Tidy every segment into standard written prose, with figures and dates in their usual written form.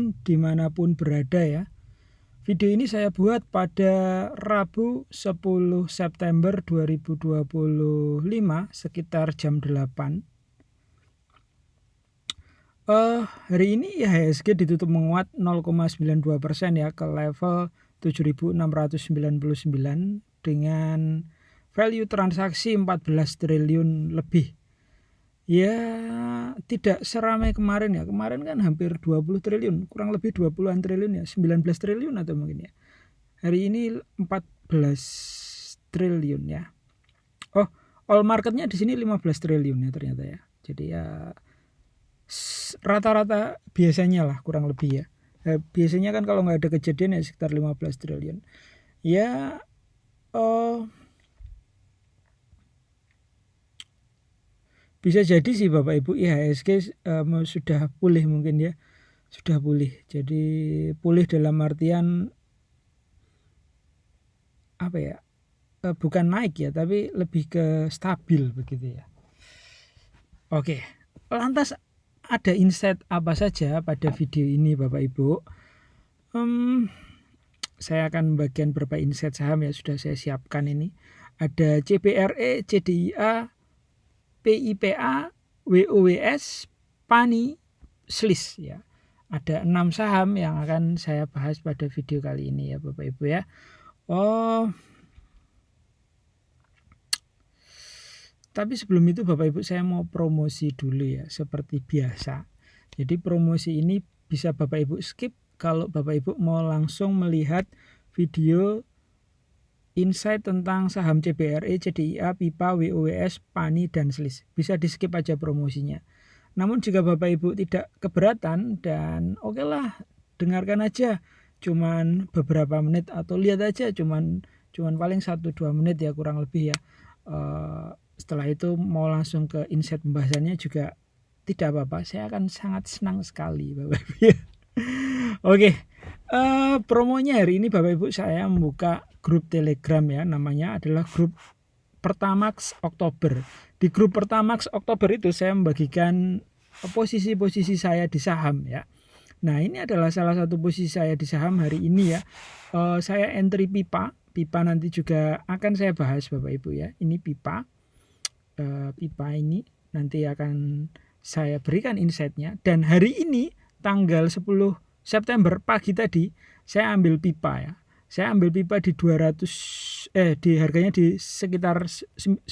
teman-teman dimanapun berada ya. Video ini saya buat pada Rabu 10 September 2025 sekitar jam 8. Hari ini IHSG ditutup menguat 0,92% ya ke level 7.699 dengan value transaksi 14 triliun lebih. Ya tidak seramai kemarin ya. Kemarin kan hampir 20 triliun, kurang lebih 20-an triliun ya, 19 triliun atau mungkin ya. Hari ini 14 triliun ya. Oh, all marketnya di sini 15 triliun ya ternyata ya. Jadi ya rata-rata biasanya lah kurang lebih ya. Biasanya kan kalau nggak ada kejadian ya sekitar 15 triliun. Ya bisa jadi sih Bapak Ibu IHSG sudah pulih mungkin ya. Sudah pulih. Jadi pulih dalam artian apa ya? Bukan naik ya, tapi lebih ke stabil begitu ya. Oke. Lantas ada insight apa saja pada video ini Bapak Ibu? Saya akan membagikan beberapa insight saham yang sudah saya siapkan ini. Ada CBRE, CDIA, PIPA, WOWS, PANI, SLIS ya. Ada 6 saham yang akan saya bahas pada video kali ini ya Bapak Ibu ya. Tapi sebelum itu Bapak Ibu saya mau promosi dulu ya seperti biasa. Jadi promosi ini bisa Bapak Ibu skip kalau Bapak Ibu mau langsung melihat video insight tentang saham CBRE, CDIA, PIPA, WOWS, PANI, dan SLIS. Bisa di skip aja promosinya. Namun jika Bapak Ibu tidak keberatan dan oke lah dengarkan aja cuman beberapa menit atau lihat aja cuman paling 1-2 menit ya kurang lebih ya. Setelah itu mau langsung ke insight pembahasannya juga tidak apa-apa. Saya akan sangat senang sekali Bapak Ibu ya. Oke. Promonya hari ini Bapak Ibu saya membuka grup Telegram ya, namanya adalah grup Pertamax Oktober. Di grup Pertamax Oktober itu saya membagikan posisi-posisi saya di saham ya. Nah ini adalah salah satu posisi saya di saham hari ini ya. Saya entry PIPA nanti juga akan saya bahas Bapak Ibu ya. Ini PIPA ini nanti akan saya berikan insight-nya. Dan hari ini tanggal 10 September pagi tadi saya ambil PIPA ya. Saya ambil PIPA di 200 di harganya di sekitar 195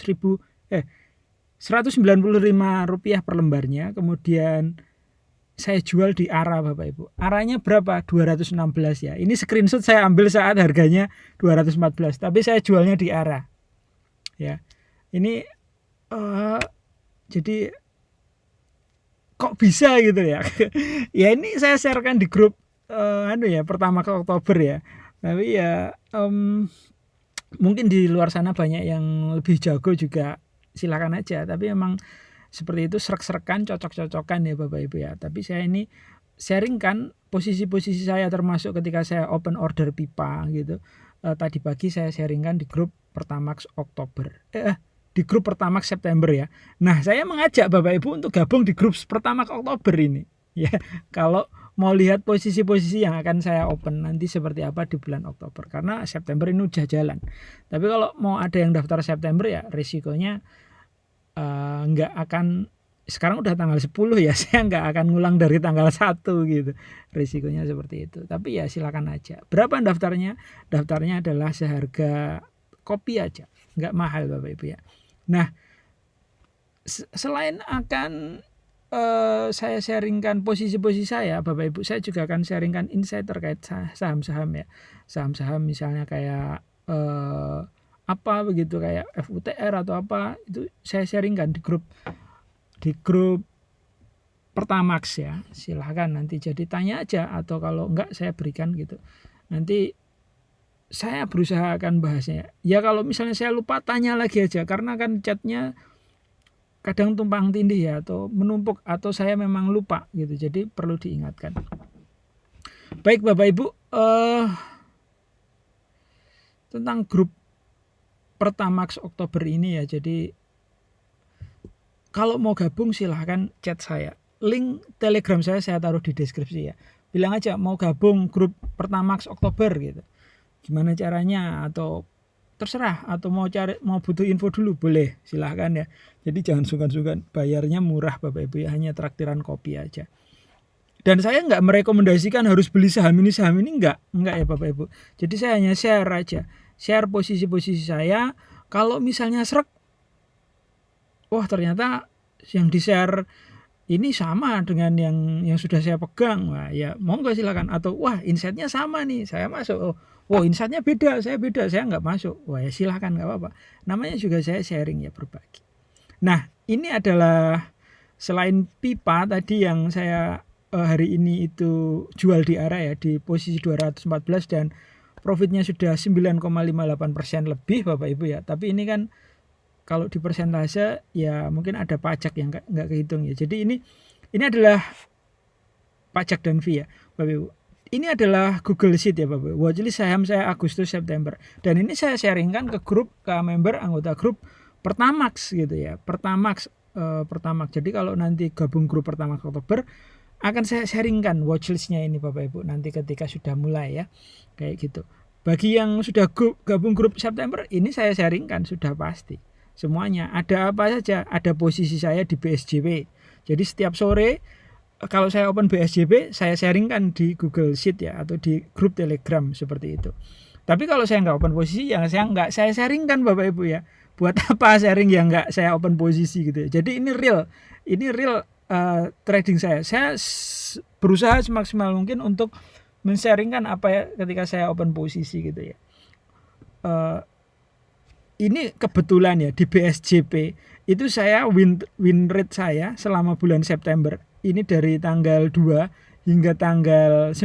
rupiah per lembarnya. Kemudian saya jual di ARA Bapak Ibu. ARA-nya berapa? 216 ya. Ini screenshot saya ambil saat harganya 214, tapi saya jualnya di ARA. Ya. Ini jadi kok bisa gitu ya. Ya ini saya sharekan di grup Pertamax Oktober ya. Tapi ya mungkin di luar sana banyak yang lebih jago juga, silakan aja. Tapi memang seperti itu, serak-serakan, cocok-cocokan ya Bapak Ibu ya. Tapi saya ini sharingkan posisi-posisi saya termasuk ketika saya open order PIPA gitu. Tadi pagi saya sharingkan di grup Pertamax Oktober. Di grup Pertamax September ya. Nah, saya mengajak Bapak Ibu untuk gabung di grup Pertamax Oktober ini. Ya, kalau mau lihat posisi-posisi yang akan saya open nanti seperti apa di bulan Oktober. Karena September ini udah jalan. Tapi kalau mau ada yang daftar September ya risikonya nggak akan, sekarang udah tanggal 10 ya, saya nggak akan ngulang dari tanggal 1 gitu. Risikonya seperti itu. Tapi ya silakan aja. Berapa daftarnya? Daftarnya adalah seharga kopi aja. Nggak mahal Bapak Ibu ya. Nah, selain akan saya sharingkan posisi-posisi saya, Bapak Ibu, saya juga akan sharingkan insight terkait saham-saham ya. Saham-saham misalnya kayak apa begitu, kayak FUTR atau apa, itu saya sharingkan di grup Pertamax ya. Silahkan nanti jadi tanya aja, atau kalau enggak saya berikan gitu. Nanti saya berusaha akan bahasnya. Ya kalau misalnya saya lupa tanya lagi aja, karena kan chatnya kadang tumpang tindih ya, atau menumpuk, atau saya memang lupa gitu. Jadi perlu diingatkan. Baik Bapak Ibu, tentang grup Pertamax Oktober ini ya. Jadi kalau mau gabung silahkan chat saya. Link Telegram saya taruh di deskripsi ya. bilang aja mau gabung grup Pertamax Oktober gitu. Gimana caranya, atau terserah, atau mau butuh info dulu boleh, silahkan ya. Jadi jangan sungkan-sungkan, bayarnya murah Bapak Ibu ya, hanya traktiran kopi aja. Dan saya nggak merekomendasikan harus beli saham ini enggak ya Bapak Ibu. Jadi saya hanya share aja, share posisi-posisi saya. Kalau misalnya srek, wah ternyata yang di share ini sama dengan yang sudah saya pegang, wah ya monggo silakan. Atau wah insightnya sama nih, saya masuk. Oh insightnya beda, saya nggak masuk, wah ya silahkan, nggak apa-apa. Namanya juga saya sharing ya, berbagi. Nah ini adalah selain pipa tadi yang saya hari ini itu jual di area ya, di posisi 214 dan profitnya sudah 9,58% lebih Bapak Ibu ya. Tapi ini kan kalau di persentase ya mungkin ada pajak yang nggak kehitung ya. Jadi ini adalah pajak dan fee ya Bapak Ibu. Ini adalah Google Sheet ya Bapak Ibu. Watchlist saham saya Agustus September. Dan ini saya sharingkan ke grup, ke member anggota grup Pertamax gitu ya. Pertamax. Jadi kalau nanti gabung grup Pertamax Oktober, akan saya sharingkan watchlistnya ini Bapak Ibu nanti ketika sudah mulai ya, kayak gitu. Bagi yang sudah gabung grup September, ini saya sharingkan sudah pasti semuanya. Ada apa saja, ada posisi saya di BSJP. Jadi setiap sore kalau saya open BSJP, saya sharingkan di Google Sheet ya, atau di grup Telegram seperti itu. Tapi kalau saya nggak open posisi, ya saya sharingkan Bapak Ibu ya. Buat apa sharing yang nggak saya open posisi gitu ya. Jadi ini real trading saya. Saya berusaha semaksimal mungkin untuk men-sharingkan apa ya ketika saya open posisi gitu ya. Ini kebetulan ya di BSJP itu saya win rate saya selama bulan September ini dari tanggal 2 hingga tanggal 9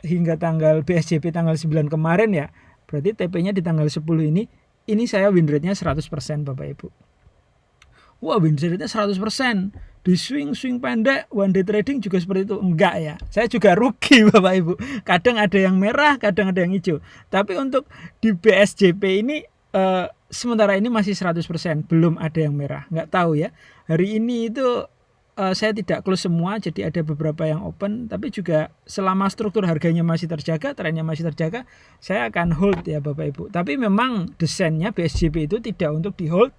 hingga tanggal BSJP tanggal 9 kemarin ya. Berarti TP-nya di tanggal 10 ini saya win rate-nya 100% Bapak Ibu. Wah, win rate-nya 100%. Di swing pendek one day trading juga seperti itu. Enggak ya. Saya juga rugi Bapak Ibu. Kadang ada yang merah, kadang ada yang hijau. Tapi untuk di BSJP ini sementara ini masih 100%, belum ada yang merah. Enggak tahu ya. Hari ini itu saya tidak close semua, jadi ada beberapa yang open, tapi juga selama struktur harganya masih terjaga, trennya masih terjaga, saya akan hold ya Bapak Ibu. Tapi memang desainnya BSJP itu tidak untuk di hold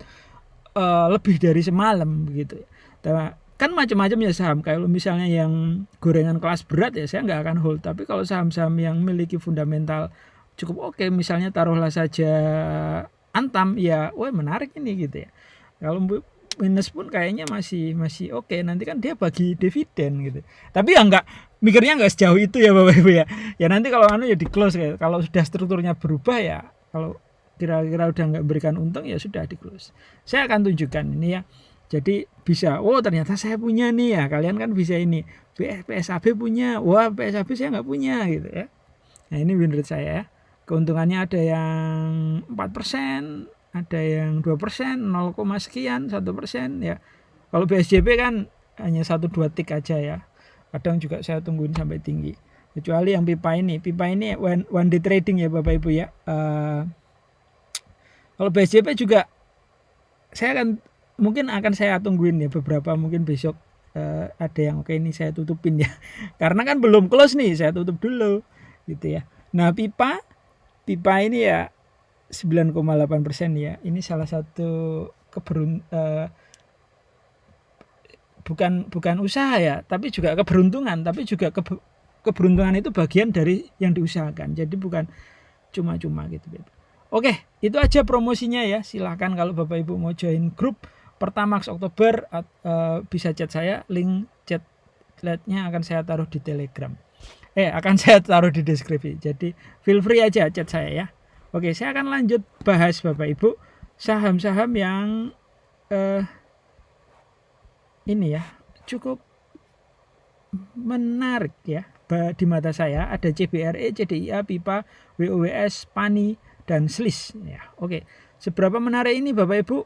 lebih dari semalam begitu ya. Kan macam-macam ya saham. Kalau misalnya yang gorengan kelas berat ya saya nggak akan hold. Tapi kalau saham-saham yang memiliki fundamental cukup oke, misalnya taruhlah saja Antam ya, wah menarik ini gitu ya. Kalau minus pun kayaknya masih oke. Nanti kan dia bagi dividen gitu. Tapi ya mikirnya nggak sejauh itu ya Bapak Ibu ya. Ya nanti kalau ya di close ya. Kalau sudah strukturnya berubah ya, kalau kira-kira udah nggak berikan untung ya sudah di close. Saya akan tunjukkan ini ya. Jadi bisa, oh ternyata saya punya nih ya, kalian kan bisa ini. PSAB punya, wah PSAB saya nggak punya gitu ya. Nah ini win rate saya ya. Keuntungannya ada yang 4%, ada yang 2%, 0, sekian, 1% ya. Kalau BSJP kan hanya 1-2 tik aja ya. Kadang juga saya tungguin sampai tinggi. Kecuali yang pipa ini one day trading ya Bapak Ibu ya. Kalau BSJP juga saya mungkin akan saya tungguin ya beberapa, mungkin besok ada yang oke ini saya tutupin ya. Karena kan belum close nih, saya tutup dulu gitu ya. Nah pipa ini ya 9,8% ya. Ini salah satu bukan usaha ya, tapi juga keberuntungan. Tapi juga keberuntungan itu bagian dari yang diusahakan. Jadi bukan cuma-cuma gitu. Oke, itu aja promosinya ya. Silahkan kalau Bapak Ibu mau join grup Pertamax Oktober, bisa chat saya. Link chatnya akan saya taruh di Telegram. Akan saya taruh di deskripsi. Jadi feel free aja chat saya ya. Oke, saya akan lanjut bahas Bapak Ibu saham-saham yang ini ya cukup menarik ya di mata saya. Ada CBRE, CDIA, Pipa, WOWS, PANI, dan SLIS ya. Oke, seberapa menarik ini Bapak Ibu?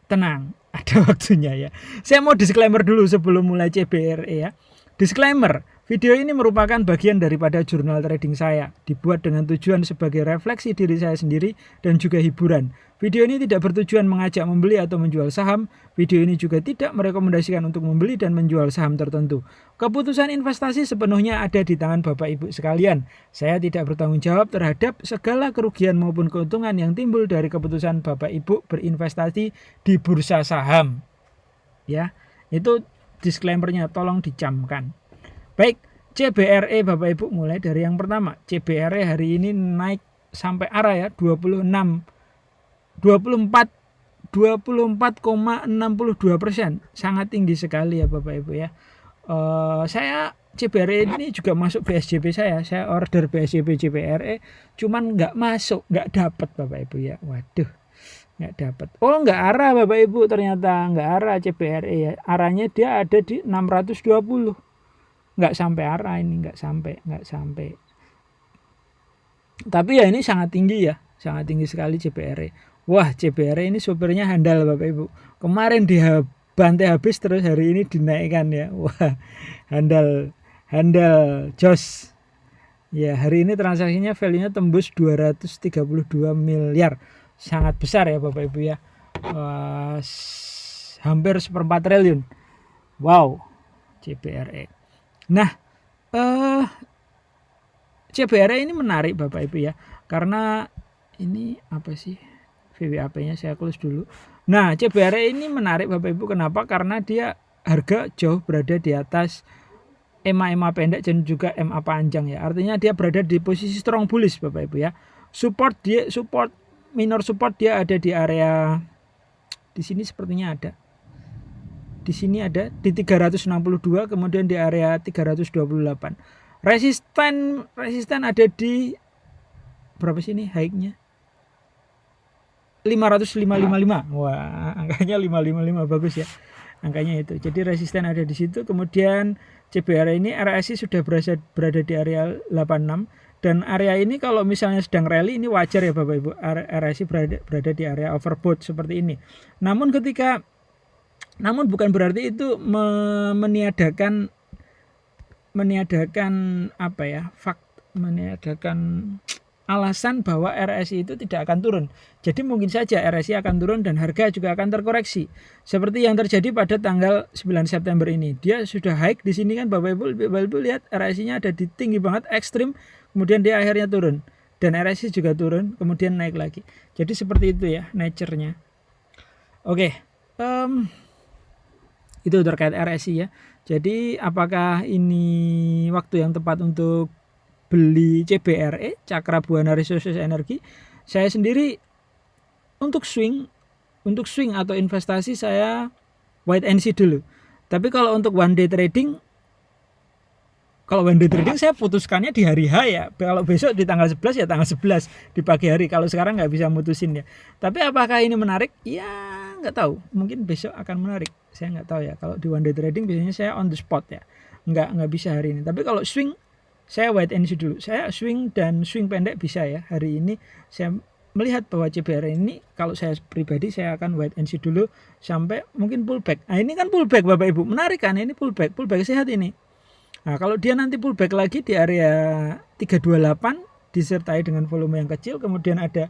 Tenang, ada waktunya ya. Saya mau disclaimer dulu sebelum mulai CBRE ya. Disclaimer, Video ini merupakan bagian daripada jurnal trading saya, dibuat dengan tujuan sebagai refleksi diri saya sendiri dan juga hiburan. Video ini tidak bertujuan mengajak membeli atau menjual saham. Video ini juga tidak merekomendasikan untuk membeli dan menjual saham tertentu. Keputusan investasi sepenuhnya ada di tangan Bapak Ibu sekalian. Saya tidak bertanggung jawab terhadap segala kerugian maupun keuntungan yang timbul dari keputusan Bapak Ibu berinvestasi di bursa saham. Ya, itu disclaimer-nya, tolong dicamkan. Baik, CBRE Bapak Ibu, mulai dari yang pertama. CBRE hari ini naik sampai arah ya 24,62%. Sangat tinggi sekali ya Bapak Ibu ya. Saya CBRE ini juga masuk BSJP saya order BSJP CBRE, cuman nggak masuk, nggak dapat Bapak Ibu ya. Waduh, nggak dapat. Oh, nggak arah Bapak Ibu, ternyata nggak arah CBRE ya. Arahnya dia ada di 620. Nggak sampai arah ini, nggak sampai. Tapi ya ini sangat tinggi ya, sangat tinggi sekali CBRE. Wah, CBRE ini sopirnya handal Bapak Ibu. Kemarin dia bantai habis, terus hari ini dinaikkan ya. Wah, handal jos. Ya, hari ini transaksinya value-nya tembus 232 miliar. Sangat besar ya Bapak Ibu ya. Hampir 1/4 triliun. Wow, CBRE. Nah, CBRE ini menarik Bapak Ibu ya, karena ini apa sih, VWAP-nya saya close dulu. Nah, CBRE ini menarik Bapak Ibu, kenapa? Karena dia harga jauh berada di atas EMA pendek dan juga MA panjang ya. Artinya dia berada di posisi strong bullish Bapak Ibu ya. Minor support dia ada di area di sini, sepertinya ada. Di sini ada di 362, kemudian di area 328. Resisten ada di berapa sini high-nya? 555. Wah, angkanya 555, bagus ya. Angkanya itu. Jadi resisten ada di situ. Kemudian CBRE ini RSI sudah berada di area 86, dan area ini kalau misalnya sedang rally ini wajar ya Bapak Ibu. RSI berada di area overbought seperti ini. Namun bukan berarti itu meniadakan alasan bahwa RSI itu tidak akan turun. Jadi mungkin saja RSI akan turun dan harga juga akan terkoreksi. Seperti yang terjadi pada tanggal 9 September ini. Dia sudah high di sini kan Bapak Ibu lihat RSI-nya ada di tinggi banget, ekstrim, kemudian dia akhirnya turun. Dan RSI juga turun, kemudian naik lagi. Jadi seperti itu ya nature-nya. Oke. Itu terkait RSI ya. Jadi apakah ini waktu yang tepat untuk beli CBRE, Cakra Buana Resources Energy? Saya sendiri untuk swing atau investasi saya wait and see dulu. Tapi kalau untuk one day trading saya putuskannya di hari H ya. Kalau besok di tanggal 11 ya tanggal 11 di pagi hari. Kalau sekarang nggak bisa mutusin ya. Tapi apakah ini menarik? Ya nggak tahu. Mungkin besok akan menarik. Saya nggak tahu ya. Kalau di one day trading biasanya saya on the spot ya. Nggak bisa hari ini. Tapi kalau swing saya wait and see dulu. Saya swing pendek bisa ya. Hari ini saya melihat bahwa CBRE ini kalau saya pribadi saya akan wait and see dulu sampai mungkin pullback. Nah ini kan pullback Bapak Ibu. Menarik kan ini pullback sehat ini. Nah, kalau dia nanti pullback lagi di area 328 disertai dengan volume yang kecil, kemudian ada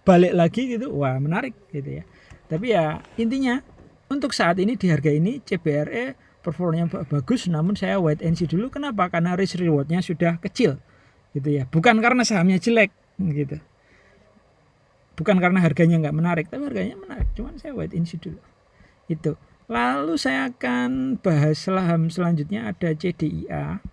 balik lagi gitu, wah menarik gitu ya. Tapi ya intinya untuk saat ini di harga ini CBRE performanya bagus, namun saya wait and see dulu. Kenapa? Karena risk rewardnya sudah kecil gitu ya. Bukan karena sahamnya jelek gitu. Bukan karena harganya nggak menarik, tapi harganya menarik. Cuman saya wait and see dulu. Itu. Lalu saya akan bahas saham selanjutnya, ada CDIA.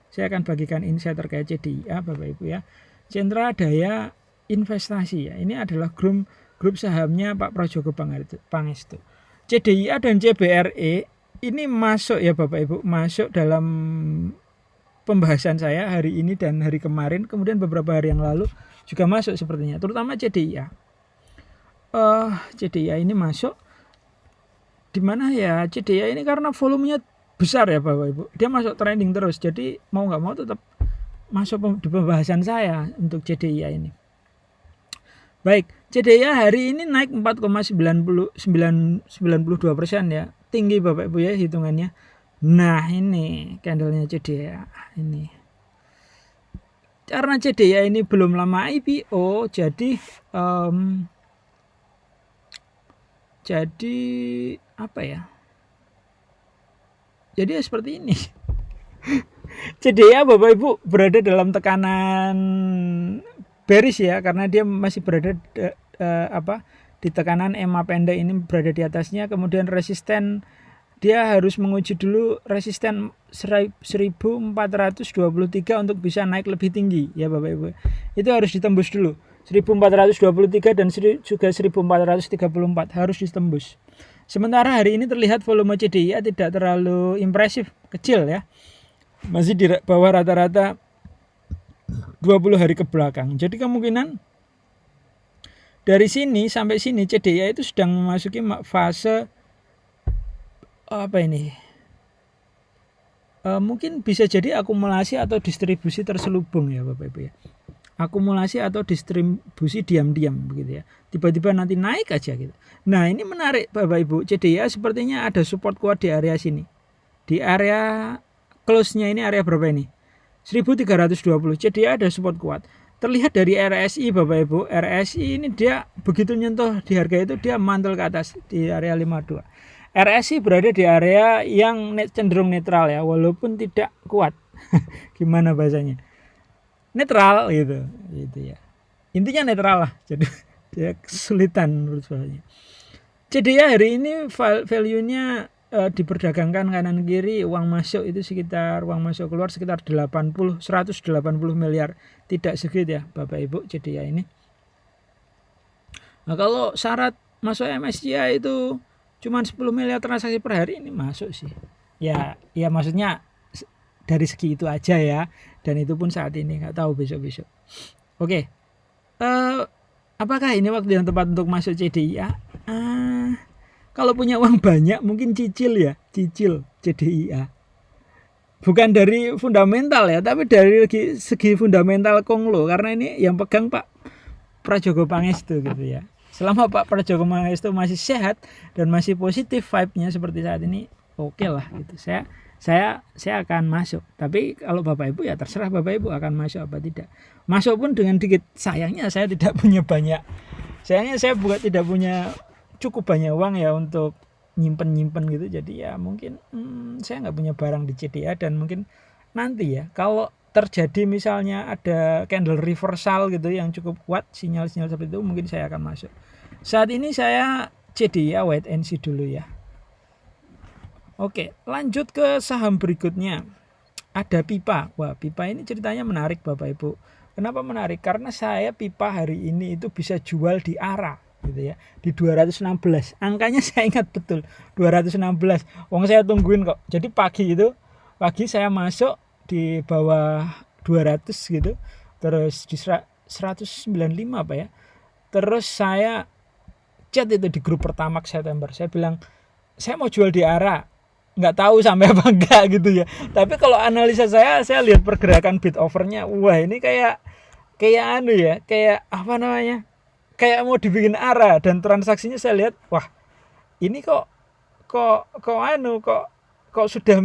Saya akan bagikan insight terkait CDIA Bapak Ibu ya. Cendra Daya Investasi ya. Ini adalah grup sahamnya Pak Prajogo Pangestu. CDIA dan CBRE ini masuk ya Bapak Ibu, masuk dalam pembahasan saya hari ini dan hari kemarin, kemudian beberapa hari yang lalu juga masuk sepertinya, terutama CDIA. CDIA ini masuk di mana ya, CDIA ini karena volumenya besar ya Bapak Ibu, dia masuk trending terus, jadi mau nggak mau tetap masuk di pembahasan saya untuk CDIA ini. Baik, CDIA hari ini naik 4,92% ya, tinggi Bapak Ibu ya hitungannya. Nah, ini candlenya CDA ini. Karena CDA ini belum lama IPO, jadi apa ya? Jadi ya seperti ini. CDA Bapak Ibu berada dalam tekanan bearish ya, karena dia masih berada di tekanan EMA pendek ini berada di atasnya. Kemudian resisten, dia harus menguji dulu resisten 1423 untuk bisa naik lebih tinggi ya Bapak Ibu. Itu harus ditembus dulu. 1423 dan juga 1434 harus ditembus. Sementara hari ini terlihat volume CDIA tidak terlalu impresif, kecil ya. Masih di bawah rata-rata 20 hari ke belakang. Jadi kemungkinan dari sini sampai sini CDIA itu sedang memasuki fase apa ini? Mungkin bisa jadi akumulasi atau distribusi terselubung ya Bapak Ibu ya. Akumulasi atau distribusi diam-diam begitu ya. Tiba-tiba nanti naik aja gitu. Nah, ini menarik Bapak Ibu. CDIA sepertinya ada support kuat di area sini. Di area close-nya ini area berapa ini? 1320. CDIA ada support kuat. Terlihat dari RSI Bapak Ibu. RSI ini dia begitu nyentuh di harga itu dia mantul ke atas di area 52. RSI berada di area yang cenderung netral ya, walaupun tidak kuat. Gimana bahasanya? Netral gitu ya. Intinya netral lah. Jadi dia kesulitan menurut saya. CDIA hari ini value-nya diperdagangkan kanan kiri, uang masuk itu sekitar, uang masuk keluar sekitar 180 miliar. Tidak sedikit ya Bapak Ibu CDIA ini. Nah, kalau syarat masuk MSCI itu cuma 10 miliar transaksi per hari, ini masuk sih. Ya maksudnya dari segi itu aja ya, dan itu pun saat ini, nggak tahu besok-besok. Oke. Apakah ini waktu yang tepat untuk masuk CDIA? Kalau punya uang banyak mungkin cicil CDIA. Bukan dari fundamental ya, tapi dari segi fundamental konglo, karena ini yang pegang Pak Prajogo Pangestu gitu ya. Selama Pak Prajogo Pangestu masih sehat dan masih positif vibe-nya seperti saat ini, oke lah gitu. Saya akan masuk. Tapi kalau Bapak Ibu ya terserah Bapak Ibu akan masuk apa tidak. Masuk pun dengan dikit. Sayangnya saya tidak punya banyak. Sayangnya saya tidak punya cukup banyak uang ya untuk nyimpen gitu. Jadi ya mungkin saya nggak punya barang di CDIA, dan mungkin nanti ya kalau terjadi misalnya ada candle reversal gitu yang cukup kuat, sinyal-sinyal seperti itu, mungkin saya akan masuk. Saat ini saya CDIA wait and see dulu ya. Oke, lanjut ke saham berikutnya. Ada Pipa. Wah, Pipa ini ceritanya menarik Bapak Ibu. Kenapa menarik? Karena saya Pipa hari ini itu bisa jual di ARA gitu ya. Di 216. Angkanya saya ingat betul, 216. Wong saya tungguin kok. Jadi pagi saya masuk di bawah 200 gitu. Terus di 195 apa ya. Terus saya chat itu di grup Pertamax September. Saya bilang, saya mau jual di ARA. Nggak tahu sampai apa enggak gitu ya. Tapi kalau analisa saya lihat pergerakan bid overnya, wah ini kayak anu ya, kayak apa namanya, kayak mau dibikin ARA, dan transaksinya saya lihat, wah ini kok sudah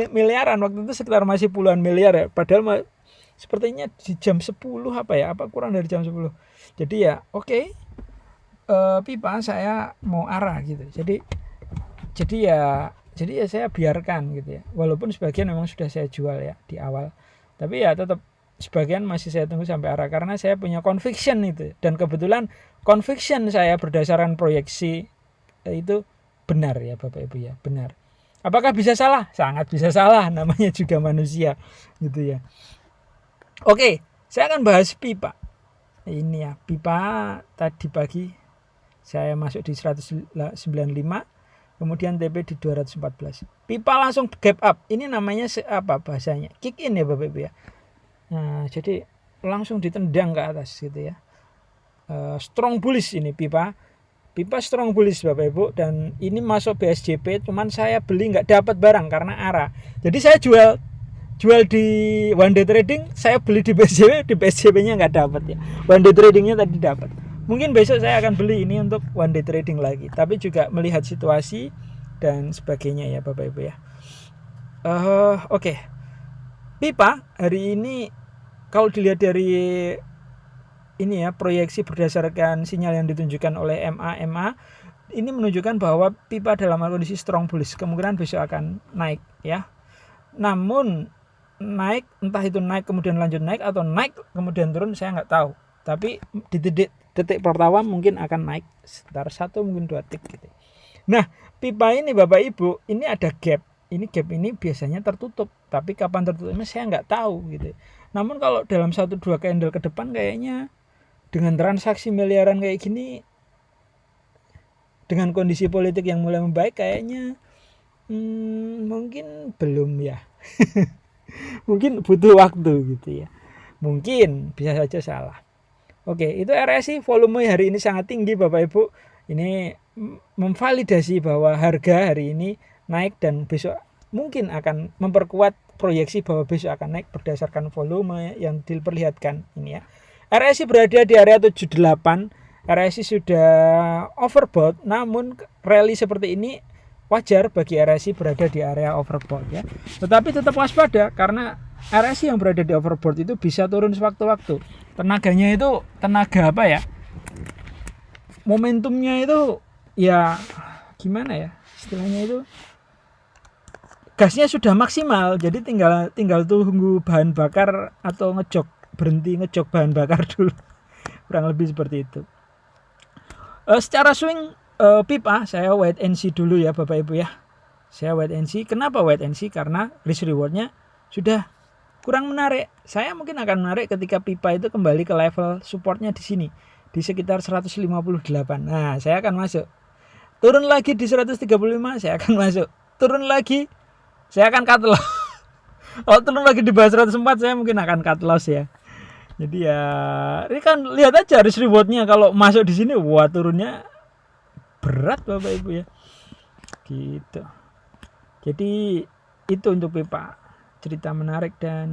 miliaran. Waktu itu sekitar masih puluhan miliar ya, padahal sepertinya di jam 10 apa kurang dari jam 10. Jadi ya oke. Pipa saya mau ARA gitu. Jadi ya saya biarkan gitu ya. Walaupun sebagian memang sudah saya jual ya di awal. Tapi ya tetap sebagian masih saya tunggu sampai ARA, karena saya punya conviction itu. Dan kebetulan conviction saya berdasarkan proyeksi itu benar ya Bapak Ibu ya, benar. Apakah bisa salah? Sangat bisa salah, namanya juga manusia gitu ya. Oke, saya akan bahas Pipa. Ini ya, Pipa tadi pagi saya masuk di 195. Kemudian TP di 214. Pipa langsung gap up. Ini namanya apa bahasanya? Kick in ya Bapak Ibu ya. Nah, jadi langsung ditendang ke atas gitu ya. Strong bullish ini Pipa. Pipa strong bullish Bapak Ibu, dan ini masuk BSJP, cuman saya beli nggak dapat barang karena ARA. Jadi saya jual di one day trading, saya beli di BSJP, di BSJP-nya nggak dapat ya. One day tradingnya tadi dapat. Mungkin besok saya akan beli ini untuk one day trading lagi, tapi juga melihat situasi dan sebagainya ya Bapak Ibu ya. Oke. Pipa hari ini kalau dilihat dari ini ya, proyeksi berdasarkan sinyal yang ditunjukkan oleh MA ini menunjukkan bahwa pipa dalam kondisi strong bullish, kemungkinan besok akan naik ya. Namun naik, entah itu naik kemudian lanjut naik atau naik kemudian turun, saya nggak tahu. Tapi di detik pertama mungkin akan naik sekitar 1 mungkin 2 tick gitu. Nah, pipa ini Bapak Ibu, ini ada gap. Ini gap ini biasanya tertutup, tapi kapan tertutupnya saya nggak tahu gitu. Namun kalau dalam 1-2 candle ke depan kayaknya dengan transaksi miliaran kayak gini, dengan kondisi politik yang mulai membaik, kayaknya mungkin belum ya. Mungkin butuh waktu gitu ya. Mungkin bisa saja salah. Oke, itu RSI volume hari ini sangat tinggi Bapak Ibu. Ini memvalidasi bahwa harga hari ini naik dan besok mungkin akan memperkuat proyeksi bahwa besok akan naik berdasarkan volume yang diperlihatkan ini ya. RSI berada di area 78. RSI sudah overbought, namun rally seperti ini wajar bagi RSI berada di area overbought ya. Tetapi tetap waspada karena RSI yang berada di overbought itu bisa turun sewaktu-waktu. Tenaganya itu tenaga apa ya? Momentumnya itu ya gimana ya? Istilahnya itu gasnya sudah maksimal, jadi tinggal tunggu bahan bakar atau berhenti ngejok bahan bakar dulu. Kurang lebih seperti itu. Secara swing pipa saya wait and see dulu ya Bapak Ibu ya. Saya wait and see. Kenapa wait and see? Karena risk rewardnya sudah kurang menarik. Saya mungkin akan menarik ketika pipa itu kembali ke level supportnya di sini, di sekitar 158. Nah, saya akan masuk. Turun lagi di 135, saya akan masuk. Turun lagi, saya akan cut loss. Kalau turun lagi di bawah 104, saya mungkin akan cut loss ya. Jadi ya, ini kan lihat aja risk rewardnya. Kalau masuk di sini, wah turunnya berat Bapak Ibu ya. Gitu. Jadi itu untuk pipa. Cerita menarik dan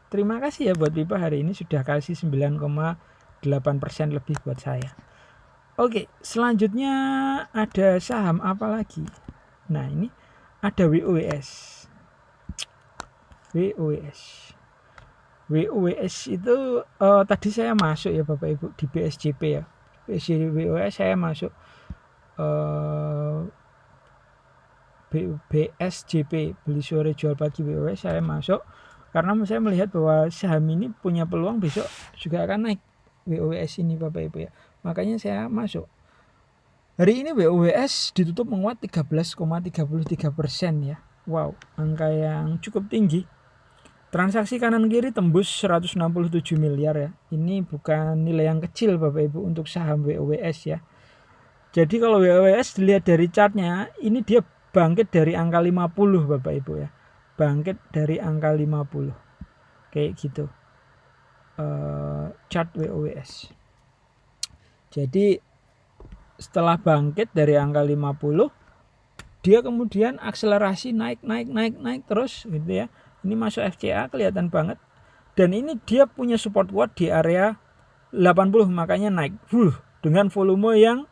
terima kasih ya buat pipa hari ini sudah kasih 9,8% lebih buat saya. Oke, selanjutnya ada saham apa lagi? Nah, ini ada WOWS. WOWS itu tadi saya masuk ya Bapak Ibu di BSJP ya. WOWS saya masuk BSJP, beli sore jual pagi WOWS, saya masuk karena saya melihat bahwa saham ini punya peluang besok juga akan naik. WOWS ini Bapak Ibu ya, makanya saya masuk. Hari ini WOWS ditutup menguat 13,33% ya. Wow, angka yang cukup tinggi. Transaksi kanan kiri tembus 167 miliar ya. Ini bukan nilai yang kecil Bapak Ibu untuk saham WOWS ya. Jadi kalau WOWS dilihat dari chartnya, ini dia bangkit dari angka 50 Bapak Ibu ya. Bangkit dari angka 50. Kayak gitu. Chart WOWS. Jadi setelah bangkit dari angka 50, dia kemudian akselerasi naik terus gitu ya. Ini masuk FCA kelihatan banget. Dan ini dia punya support kuat di area 80, makanya naik. Dengan volume yang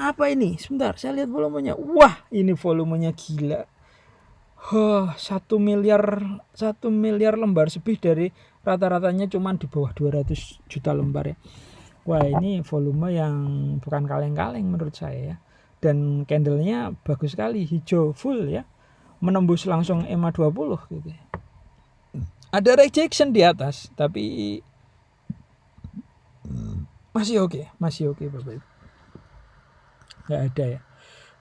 apa ini? Sebentar, saya lihat volumenya. Wah, ini volumenya gila. 1 miliar lembar, lebih dari rata-ratanya cuma di bawah 200 juta lembar ya. Wah, ini volume yang bukan kaleng-kaleng menurut saya ya. Dan candlenya bagus sekali, hijau full ya. Menembus langsung EMA 20 gitu ya. Ada rejection di atas, tapi masih oke Bapak Ibu. Nggak ada ya,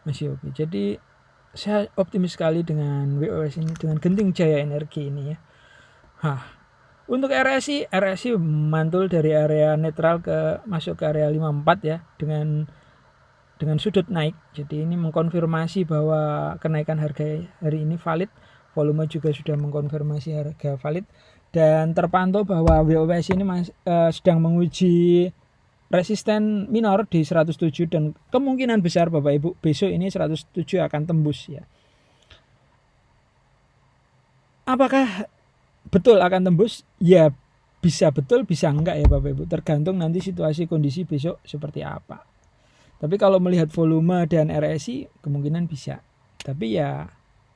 masih oke. Jadi saya optimis sekali dengan WOWS ini, dengan Genting Jaya Energi ini ya. Untuk RSI mantul dari area netral masuk ke area 54 ya, dengan sudut naik. Jadi ini mengkonfirmasi bahwa kenaikan harga hari ini valid. Volume juga sudah mengkonfirmasi harga valid, dan terpantau bahwa WOWS ini sedang menguji resisten minor di 107, dan kemungkinan besar Bapak Ibu besok ini 107 akan tembus ya. Apakah betul akan tembus? Ya bisa betul, bisa enggak ya Bapak Ibu, tergantung nanti situasi kondisi besok seperti apa. Tapi kalau melihat volume dan RSI kemungkinan bisa. Tapi ya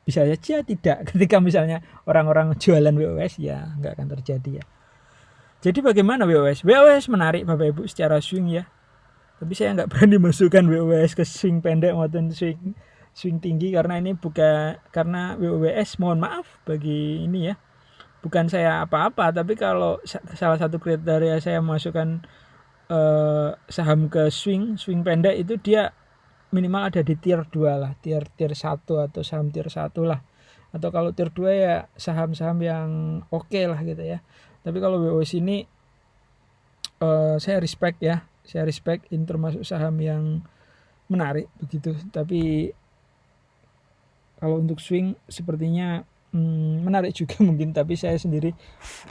bisa saja tidak. Ketika misalnya orang-orang jualan WOS ya nggak akan terjadi ya. Jadi bagaimana WOS? WOS menarik Bapak Ibu secara swing ya. Tapi saya nggak berani masukkan WOS ke swing pendek maupun swing tinggi karena ini bukan karena WOS, mohon maaf bagi ini ya. Bukan saya apa-apa, tapi kalau salah satu kriteria saya masukkan saham ke swing pendek itu dia minimal ada di tier 2 lah, tier 1 atau saham tier 1 lah. Atau kalau tier 2 ya saham-saham yang oke lah gitu ya. Tapi kalau WOS ini saya respect ya. Saya respect ini termasuk saham yang menarik begitu. Tapi kalau untuk swing sepertinya menarik juga mungkin, tapi saya sendiri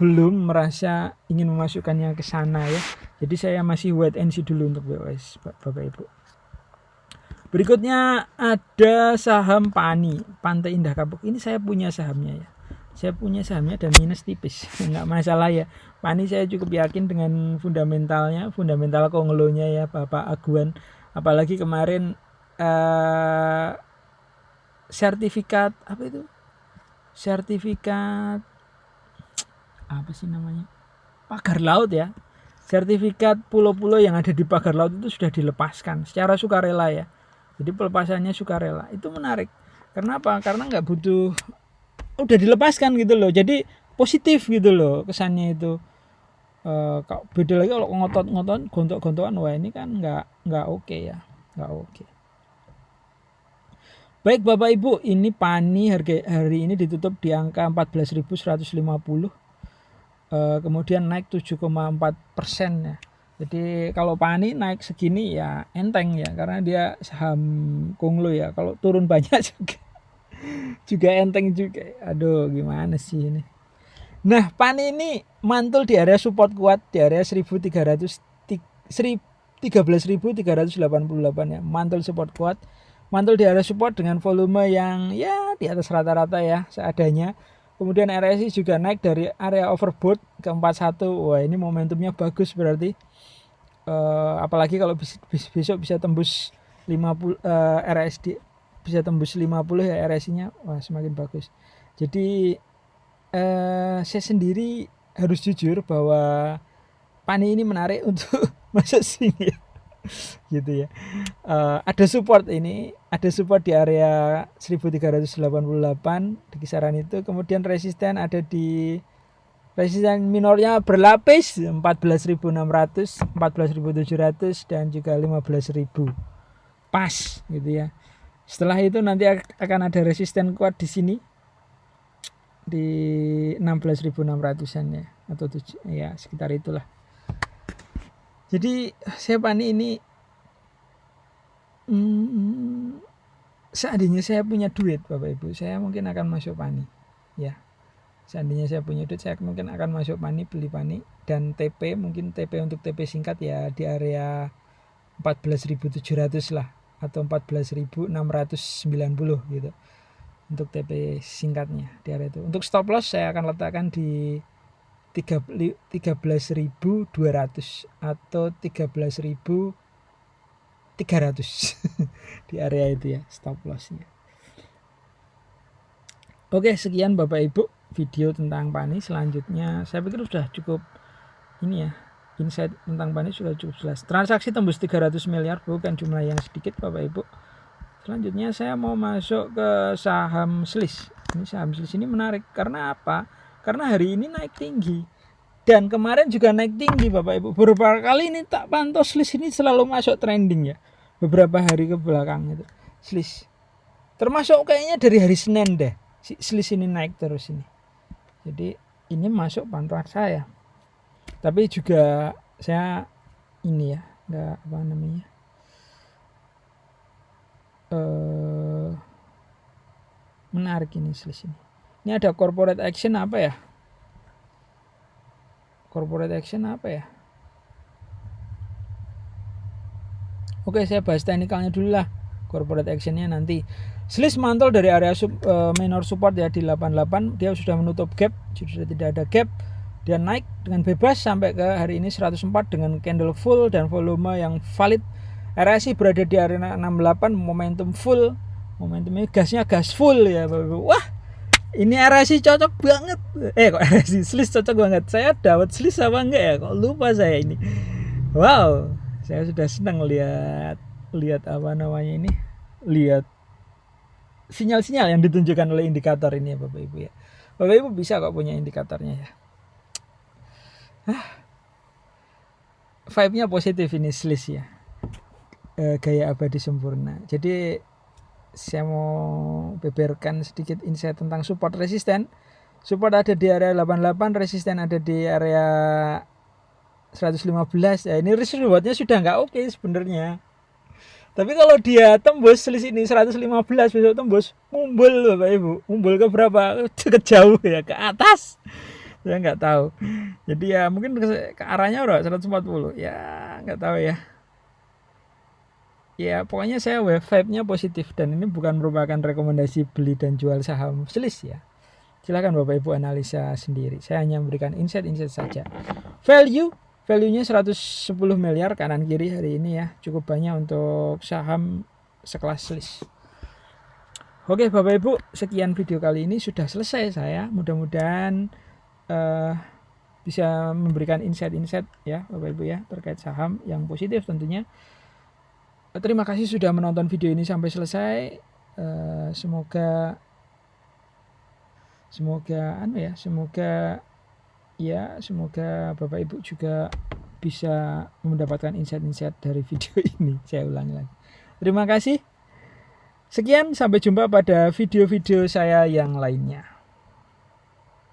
belum merasa ingin memasukkannya ke sana ya. Jadi saya masih wait and see dulu untuk WOS Bapak Ibu. Berikutnya ada saham PANI, Pantai Indah Kapuk. Ini saya punya sahamnya ya. Saya punya sahamnya dan minus tipis, nggak masalah ya. PANI saya cukup yakin dengan fundamentalnya, fundamental konglonya ya Bapak Aguan. Apalagi kemarin sertifikat apa itu? Sertifikat apa sih namanya? Pagar laut ya. Sertifikat pulau-pulau yang ada di pagar laut itu sudah dilepaskan secara sukarela ya. Jadi pelepasannya sukarela. Itu menarik. Kenapa? Karena nggak butuh, udah dilepaskan gitu loh. Jadi positif gitu loh kesannya itu. Beda lagi kalau ngotot-ngotot, gontok-gontokan, wah ini kan nggak oke ya, nggak oke. Baik Bapak Ibu, ini PANI harga hari ini ditutup di angka 14.150. Kemudian naik 7,4% ya. Jadi kalau PANI naik segini ya enteng ya, karena dia saham konglo ya. Kalau turun banyak juga enteng juga. Aduh gimana sih ini. Nah PANI ini mantul di area support kuat di area 13.388 ya. Mantul support kuat. Mantul di area support dengan volume yang ya di atas rata-rata ya seadanya. Kemudian RSI juga naik dari area overbought ke 41. Wah ini momentumnya bagus berarti. Apalagi kalau besok bisa tembus 50 RSD bisa tembus 50 ya RSI-nya, wah semakin bagus. Jadi saya sendiri harus jujur bahwa PANI ini menarik untuk masuk sini ya. Gitu ya. Ada support di area 1388 di kisaran itu. Kemudian resisten ada di resisten minornya berlapis 14.600, 14.700 dan juga 15.000. Pas gitu ya. Setelah itu nanti akan ada resisten kuat di sini di 16.600-an ya, atau ya sekitar itulah. Jadi saya PANI ini seandainya saya punya duit Bapak Ibu, saya mungkin akan masuk PANI ya. Seandainya saya punya duit, saya mungkin akan masuk PANI, beli PANI. Dan TP, mungkin TP untuk TP singkat ya di area 14.700 lah, atau 14.690 gitu untuk TP singkatnya di area itu. Untuk stop loss saya akan letakkan di 13.200 atau 13.300 di area itu ya stop lossnya. Oke, sekian Bapak Ibu video tentang PANI. Selanjutnya saya pikir sudah cukup ini ya, insight tentang PANI sudah cukup jelas. Transaksi tembus 300 miliar bukan jumlah yang sedikit Bapak Ibu. Selanjutnya saya mau masuk ke saham SLIS. Ini saham SLIS ini menarik karena apa? Karena hari ini naik tinggi dan kemarin juga naik tinggi Bapak Ibu. Beberapa kali ini tak pantau SLIS ini selalu masuk trending ya, beberapa hari ke belakang itu SLIS. Termasuk kayaknya dari hari Senin deh SLIS ini naik terus ini. Jadi ini masuk pantauan saya. Tapi juga saya ini ya, enggak apa namanya, menarik ini SLIS ini. Ini ada corporate action apa ya? Corporate action apa ya? Oke, saya bahas teknikalnya dulu lah. Corporate actionnya nanti. SLIS mantul dari area minor support ya di 88. Dia sudah menutup gap, sudah tidak ada gap. Dia naik dengan bebas sampai ke hari ini 104 dengan candle full dan volume yang valid. RSI berada di area 68, momentum full. Momentumnya gasnya gas full ya Bapak Ibu. Wah, ini RSI cocok banget. Kok RSI Sliss cocok banget. Saya dapat Sliss apa enggak ya? Kok lupa saya ini. Wow, saya sudah senang lihat apa namanya ini. Lihat sinyal-sinyal yang ditunjukkan oleh indikator ini ya Bapak Ibu ya. Bapak Ibu bisa kok punya indikatornya ya. Vibe-nya positif ini Sliss ya. Gaya abadi sempurna. Jadi saya mau beberkan sedikit insight tentang support resisten. Support ada di area 88, resisten ada di area 115. Ya, ini risk rewardnya sudah nggak oke sebenarnya. Tapi kalau dia tembus selisih ini 115, besok tembus, mumbul Bapak Ibu. Mumbul ke berapa? Ke jauh ya, ke atas. Saya nggak tahu. Jadi ya mungkin ke arahnya udah 140. Ya nggak tahu ya. Ya pokoknya saya vibe-nya positif dan ini bukan merupakan rekomendasi beli dan jual saham Sliss ya. Silakan Bapak Ibu analisa sendiri. Saya hanya memberikan insight saja. Value-nya 110 miliar kanan kiri hari ini ya. Cukup banyak untuk saham sekelas Sliss. Oke Bapak Ibu, sekian video kali ini sudah selesai saya. Mudah-mudahan bisa memberikan insight ya Bapak Ibu ya terkait saham yang positif tentunya. Terima kasih sudah menonton video ini sampai selesai. Semoga Bapak Ibu juga bisa mendapatkan insight dari video ini. Saya ulangi lagi. Terima kasih. Sekian, sampai jumpa pada video-video saya yang lainnya.